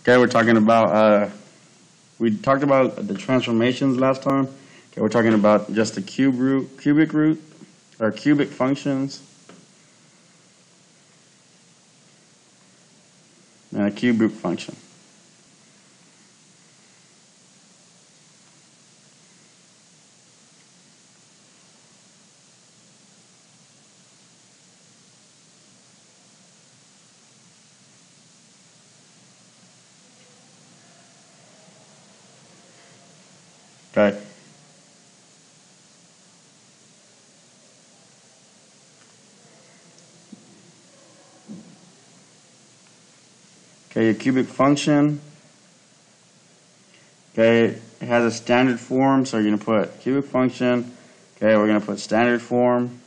Okay, we're talking about, we talked about the transformations last time. Okay, we're talking about just the cubic root, or cubic functions, and a cube root function. Okay. Okay, your cubic function, okay, it has a standard form, so you're going to put cubic function, okay, we're going to put standard form.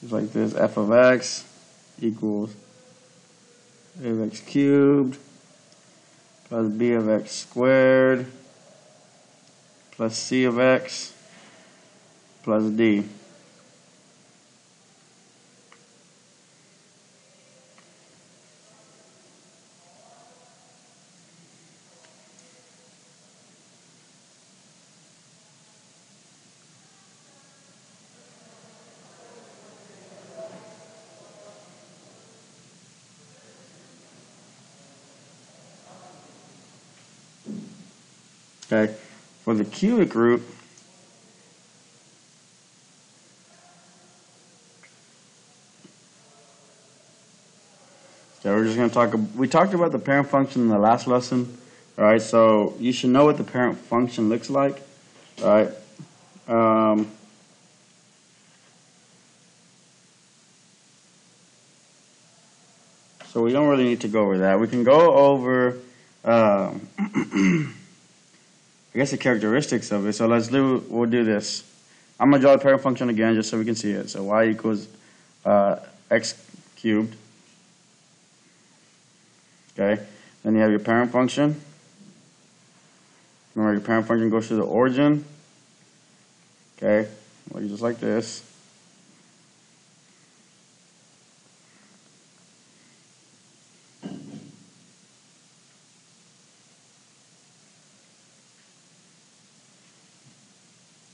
Just like this, f of x equals a of x cubed plus b of x squared plus c of x plus d. Okay, for the cubic root, so we're just going to talk, we talked about the parent function in the last lesson, all right, so you should know what the parent function looks like, all right. So we don't really need to go over that. We can go over, I guess, the characteristics of it. So we'll do this. I'm going to draw the parent function again just so we can see it. So y equals x cubed. Okay. Then you have your parent function. Remember, your parent function goes to the origin. Okay. Well, just like this.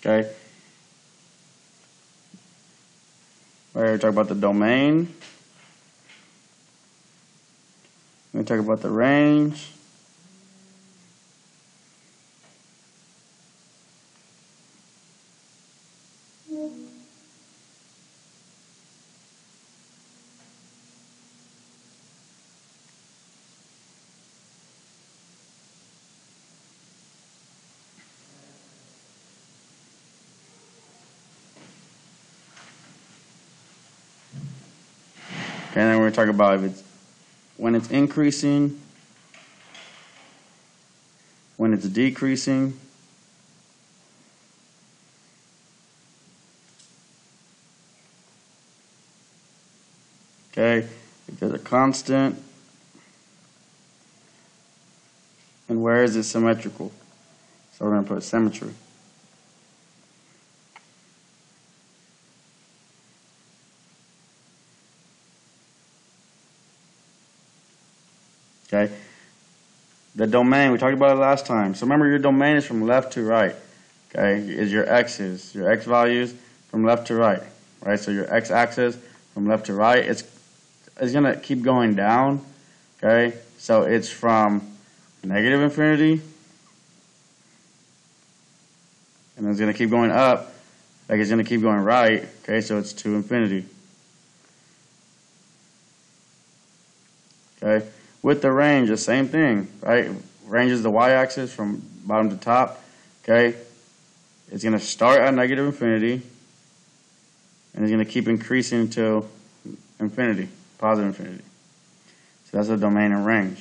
Okay. We're going to talk about the domain. We're going to talk about the range. Okay, and then we're going to talk about if it's when it's increasing, when it's decreasing, okay, if there's a constant, and where is it symmetrical? So we're going to put symmetry. Okay. The domain, we talked about it last time. So remember, your domain is from left to right. Okay, is your x's, your x values from left to right. Right. So your x-axis from left to right, it's gonna keep going down. Okay. So it's from negative infinity, and it's gonna keep going up. Like it's gonna keep going right. Okay. So it's to infinity. Okay. With the range, the same thing, right? Range is the y-axis from bottom to top, okay? It's going to start at negative infinity, and it's going to keep increasing until infinity, positive infinity. So that's the domain and range.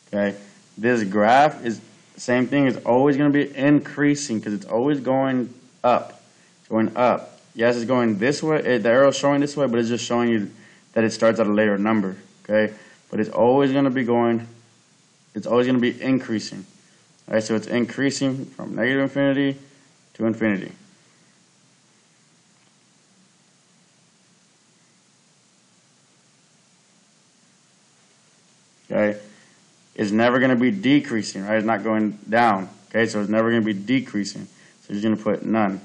Okay, this graph is same thing. It's always going to be increasing because it's always going up. It's going up. Yes, it's going this way. The arrow is showing this way, but it's just showing you that it starts at a later number. okay? But it's always going to be increasing, all right? So it's increasing from negative infinity to infinity. Okay, it's never going to be decreasing, right? It's not going down, okay? So it's never going to be decreasing. So you're going to put none,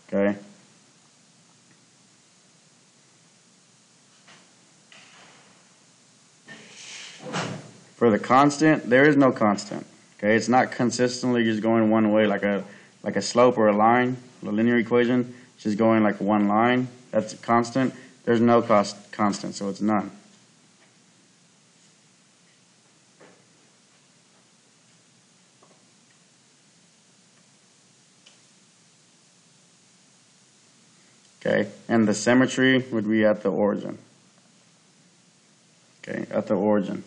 okay? For the constant, there is no constant, okay? It's not consistently just going one way like a slope or a line, a linear equation. It's just going like one line. That's a constant. There's no constant, so it's none. Okay, and the symmetry would be at the origin. Okay, at the origin.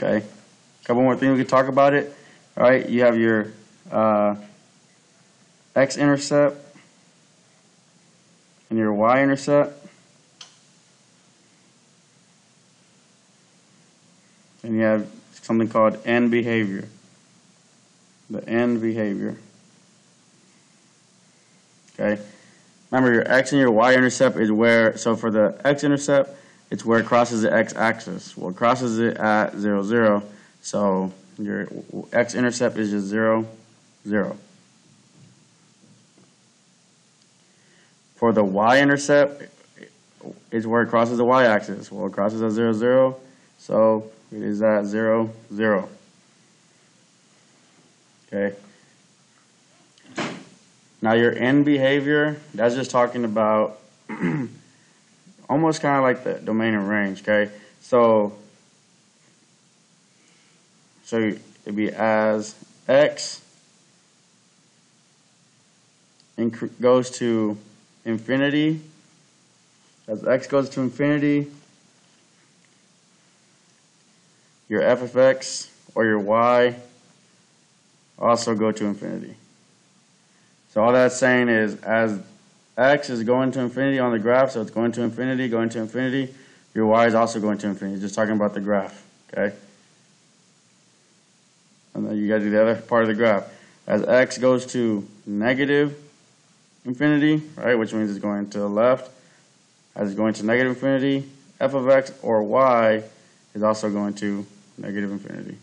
Okay, a couple more things we could talk about it. All right, you have your x-intercept and your y-intercept. And you have something called end behavior. The end behavior. Okay, remember your x and your y-intercept is where, so for the x-intercept, it's where it crosses the x-axis. Well, it crosses it at 0, 0. So your x-intercept is just 0, 0. For the y-intercept, is where it crosses the y-axis. Well, it crosses at 0, 0. So it is at 0, 0. Okay. Now your end behavior, that's just talking about almost kind of like the domain and range, okay? So it'd be as x goes to infinity, as x goes to infinity, your f of x or your y also go to infinity. So all that's saying is as x is going to infinity on the graph, so it's going to infinity, your y is also going to infinity. Just talking about the graph, okay? And then you got to do the other part of the graph. As x goes to negative infinity, right, which means it's going to the left, as it's going to negative infinity, f of x or y is also going to negative infinity.